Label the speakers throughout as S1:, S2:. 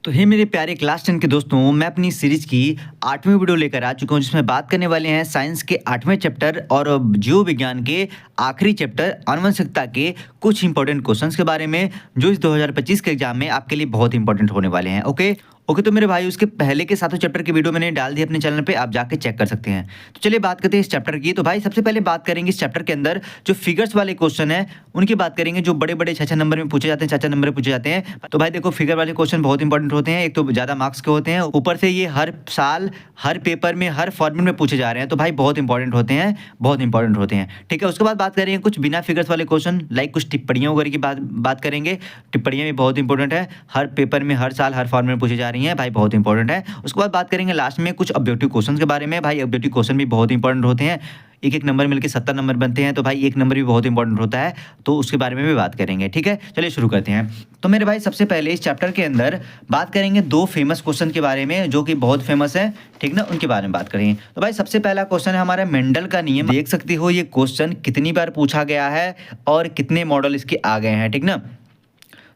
S1: तो हे मेरे प्यारे क्लास 10 के दोस्तों, मैं अपनी सीरीज की 8वीं वीडियो लेकर आ चुका हूँ जिसमें बात करने वाले हैं साइंस के 8वें चैप्टर और जीव विज्ञान के आखिरी चैप्टर आनुवंशिकता के कुछ इंपॉर्टेंट क्वेश्चंस के बारे में जो इस 2025 के एग्जाम में आपके लिए बहुत इंपॉर्टेंट होने वाले हैं। ओके, तो मेरे भाई उसके पहले के सातों चैप्टर की वीडियो मैंने डाल दी अपने चैनल पे, आप जाके चेक कर सकते हैं। तो चलिए बात करते हैं इस चैप्टर की। तो भाई सबसे पहले बात करेंगे इस चैप्टर के अंदर जो फिगर्स वाले क्वेश्चन है उनकी बात करेंगे, जो बड़े बड़े 6 नंबर में पूछे जाते हैं, 4 नंबर में पूछे जाते हैं। तो भाई देखो, फिगर वाले क्वेश्चन बहुत इंपॉर्टेंट होते हैं, एक तो ज़्यादा मार्क्स के होते हैं, ऊपर से ये हर साल हर पेपर में हर फॉर्मेट में पूछे जा रहे हैं, तो भाई बहुत इंपॉर्टेंट होते हैं, बहुत इंपॉर्टेंट होते हैं। ठीक है, उसके बाद बात करेंगे कुछ बिना फिगर्स वाले क्वेश्चन, लाइक कुछ टिप्पणियों वगैरह की बात करेंगे। टिप्पणियाँ भी बहुत इंपॉर्टेंट है, हर पेपर में हर साल हर फॉर्मेट में पूछी जा रही हैं, भाई बहुत इंपॉर्टेंट है। उसके बाद बात करेंगे लास्ट में कुछ ऑब्जेक्टिव क्वेश्चन के बारे में। भाई ऑब्जेक्टिव क्वेश्चन भी बहुत इंपॉर्टेंट होते हैं, एक नंबर मिलकर 70 नंबर बनते हैं, तो भाई एक नंबर भी बहुत इंपॉर्टेंट होता है, तो उसके बारे में भी बात करेंगे। ठीक है, चलिए शुरू करते हैं। तो मेरे भाई सबसे पहले इस चैप्टर के अंदर बात करेंगे 2 फेमस क्वेश्चन के बारे में जो कि बहुत फेमस है, ठीक ना, उनके बारे में बात करेंगे। तो भाई सबसे पहला क्वेश्चन है हमारा मेंडल का नियम। देख सकते हो ये क्वेश्चन कितनी बार पूछा गया है और कितने मॉडल इसके आ गए हैं, ठीक ना।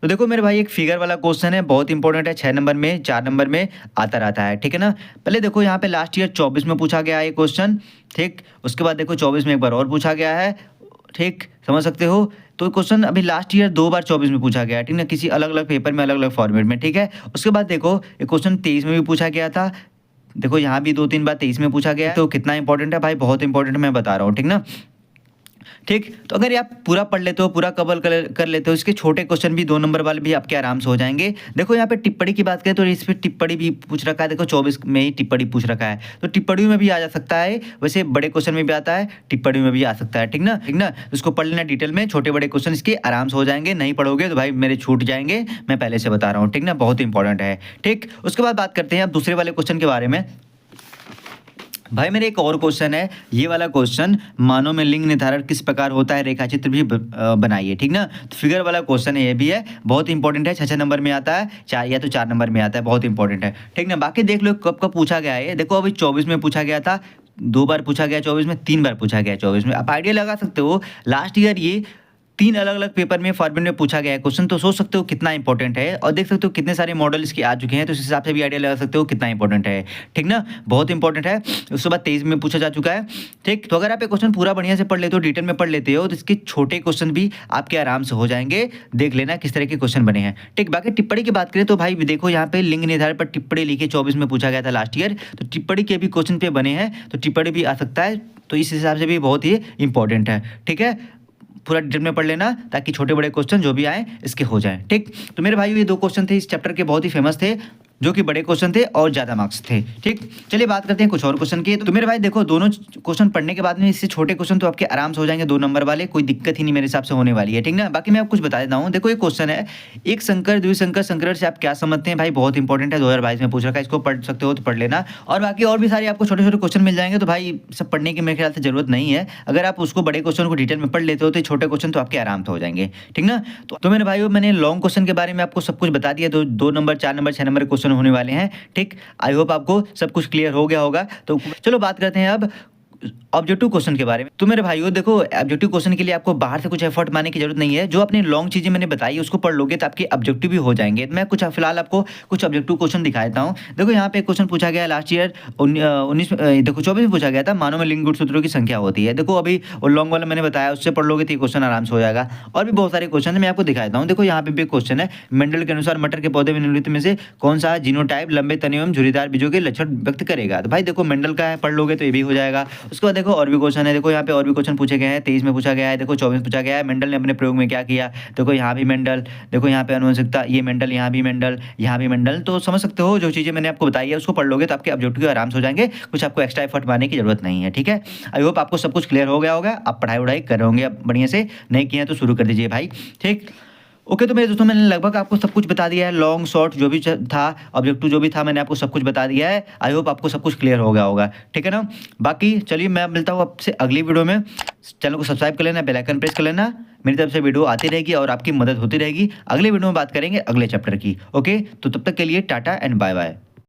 S1: तो देखो मेरे भाई, एक फिगर वाला क्वेश्चन है, बहुत इंपॉर्टेंट है, 6 नंबर में 4 नंबर में आता रहता है, ठीक है ना। पहले देखो यहाँ पे लास्ट ईयर 24 में पूछा गया है ये क्वेश्चन, ठीक। उसके बाद देखो 24 में एक बार और पूछा गया है, ठीक, समझ सकते हो। तो क्वेश्चन अभी लास्ट ईयर 2 बार 24 में पूछा गया है, ठीक ना, किसी अलग अलग पेपर में अलग अलग फॉर्मेट में, ठीक है। उसके बाद देखो ये क्वेश्चन 23 में भी पूछा गया था, देखो यहाँ भी 2-3 बार 23 में पूछा गया है। तो कितना इंपॉर्टेंट है भाई, बहुत इंपॉर्टेंट मैं बता रहा हूँ, ठीक ना। ठीक, तो अगर आप पूरा पढ़ लेते हो, पूरा कवर कर लेते हो, इसके छोटे क्वेश्चन भी 2 नंबर वाले भी आपके आराम से हो जाएंगे। देखो यहाँ पे टिप्पणी की बात करें तो इस पे टिप्पणी भी पूछ रखा है, देखो 24 में ही टिप्पणी पूछ रखा है, तो टिप्पणी में भी आ जा सकता है, वैसे बड़े क्वेश्चन में भी आता है, टिप्पणी में भी आ सकता है, ठीक ना, ठीक ना। इसको पढ़ लेना डिटेल में, छोटे बड़े क्वेश्चन इसके आराम से हो जाएंगे, नहीं पढ़ोगे तो भाई मेरे छूट जाएंगे, मैं पहले से बता रहा हूँ, ठीक ना, बहुत इंपॉर्टेंट है। ठीक, उसके बाद बात करते हैं अब दूसरे वाले क्वेश्चन के बारे में। भाई मेरे एक और क्वेश्चन है, ये वाला क्वेश्चन, मानव में लिंग निर्धारण किस प्रकार होता है, रेखाचित्र भी बनाइए, ठीक ना। तो फिगर वाला क्वेश्चन है, ये भी है, बहुत इंपॉर्टेंट है, 6 नंबर में आता है, 4 या तो 4 नंबर में आता है, बहुत इंपॉर्टेंट है, ठीक ना। बाकी देख लो कब कब पूछा गया है, देखो अभी 24 में पूछा गया था, 2 बार पूछा गया 24 में, 3 बार पूछा गया 24 में। आप आइडिया लगा सकते हो लास्ट ईयर ये 3 अलग अलग पेपर में फॉर्मेट में पूछा गया है क्वेश्चन, तो सोच सकते हो कितना इंपॉर्टेंट है, और देख सकते हो कितने सारे मॉडल इसके आ चुके हैं, तो इस हिसाब से भी आइडिया लगा सकते हो कितना इंपॉर्टेंट है, ठीक ना, बहुत इंपॉर्टेंट है। उसके बाद 23 में पूछा जा चुका है, ठीक। तो अगर आप ये क्वेश्चन पूरा बढ़िया से पढ़ लेते हो, डिटेल में पढ़ लेते हो, तो इसके छोटे क्वेश्चन भी आपके आराम से हो जाएंगे, देख लेना किस तरह के क्वेश्चन बने हैं, ठीक। बाकी टिप्पणी की बात करें तो भाई देखो यहाँ पे लिंग निर्धारण पर टिप्पणी लिखे 24 में पूछा गया था लास्ट ईयर, तो टिप्पणी के भी क्वेश्चन पे बने हैं, तो टिप्पणी भी आ सकता है, तो इस हिसाब से भी बहुत ही इंपॉर्टेंट है, ठीक है। पूरा डिटेल में पढ़ लेना ताकि छोटे बड़े क्वेश्चन जो भी आए इसके हो जाएं, ठीक। तो मेरे भाई ये 2 क्वेश्चन थे इस चैप्टर के, बहुत ही फेमस थे, जो कि बड़े क्वेश्चन थे और ज़्यादा मार्क्स थे, ठीक। चलिए बात करते हैं कुछ और क्वेश्चन की। तो मेरे भाई देखो, दोनों क्वेश्चन पढ़ने के बाद में इससे छोटे क्वेश्चन तो आपके आराम से हो जाएंगे, 2 नंबर वाले, कोई दिक्कत ही नहीं मेरे हिसाब से होने वाली है, ठीक ना। बाकी मैं आपको कुछ बता देता हूँ। देखो ये क्वेश्चन है, एक संकर द्विसंकर संकरण से आप क्या समझते हैं, भाई बहुत इंपॉर्टेंट है, 2022 में पूछ रखा है, इसको पढ़ सकते हो तो पढ़ लेना। और बाकी और भी सारे आपको छोटे छोटे क्वेश्चन मिल जाएंगे, तो भाई सब पढ़ने की मेरे ख्याल से जरूरत नहीं है, अगर आप उसको बड़े क्वेश्चन को डिटेल में पढ़ लेते हो तो छोटे क्वेश्चन तो आपके आराम से हो जाएंगे, ठीक ना। तो मेरे भाई मैंने लॉन्ग क्वेश्चन के बारे में आपको सब कुछ बता दिया, 2 नंबर 4 नंबर 6 नंबर क्वेश्चन होने वाले हैं, ठीक। आई होप आपको सब कुछ क्लियर हो गया होगा। तो चलो बात करते हैं अब ऑब्जेक्टिव क्वेश्चन के बारे में। तो मेरे भाइयों देखो, ऑब्जेक्टिव क्वेश्चन के लिए आपको बाहर से कुछ एफर्ट मारने की जरूरत नहीं है, जो अपनी लॉन्ग चीजें मैंने बताई उसको पढ़ लोगे तो आपके ऑब्जेक्टिव भी हो जाएंगे। मैं कुछ फिलहाल आपको कुछ ऑब्जेक्टिव क्वेश्चन दिखा देता हूँ। देखो यहाँ पे क्वेश्चन पूछा गया लास्ट ईयर 24 में पूछा गया था, मानव में लिंग गुणसूत्रों की संख्या होती है। देखो अभी लॉन्ग वाला मैंने बताया, उससे पढ़ लोगे तो ये क्वेश्चन आराम से हो जाएगा। और भी बहुत सारे क्वेश्चन है, मैं आपको दिखा देता हूँ। देखो यहाँ पे भी क्वेश्चन है, मेंडल के अनुसार मटर के पौधे में निम्नलिखित में से कौन सा जीनोटाइप लंबे तने एवं झुर्रीदार बीजों के लक्षण व्यक्त करेगा। तो भाई देखो मेंडल का है, पढ़ लोगे तो ये भी हो जाएगा। उसके बाद देखो और भी क्वेश्चन है, देखो यहाँ पे और भी क्वेश्चन पूछे गए हैं, 23 में पूछा गया है, देखो 24 में पूछा गया है, मेंडल ने अपने प्रयोग में क्या किया। देखो यहाँ भी मेंडल, देखो यहाँ पे आनुवंशिकता, ये मेंडल, यहाँ भी मेंडल, यहाँ भी मेंडल। तो समझ सकते हो जो चीज़ें मैंने आपको बताई है उसको पढ़ लोगे तो आपके ऑब्जेक्टिव आराम से हो जाएंगे, कुछ आपको एक्स्ट्रा एफर्ट मारने की जरूरत नहीं है, ठीक है। आई होप आपको सब कुछ क्लियर हो गया होगा, आप पढ़ाई वढ़ाई कर रहे होंगे अब बढ़िया से, नहीं किए तो शुरू कर दीजिए भाई, ठीक। ओके, तो मेरे दोस्तों मैंने लगभग आपको सब कुछ बता दिया है, लॉन्ग शॉर्ट जो भी था, ऑब्जेक्टिव जो भी था, मैंने आपको सब कुछ बता दिया है। आई होप आपको सब कुछ क्लियर हो गया होगा, ठीक है ना। बाकी चलिए मैं मिलता हूँ आपसे अगली वीडियो में। चैनल को सब्सक्राइब कर लेना, बेल आइकन प्रेस कर लेना, मेरी तरफ से वीडियो आती रहेगी और आपकी मदद होती रहेगी। अगले वीडियो में बात करेंगे अगले चैप्टर की। ओके, तो तब तक के लिए टाटा एंड बाय बाय।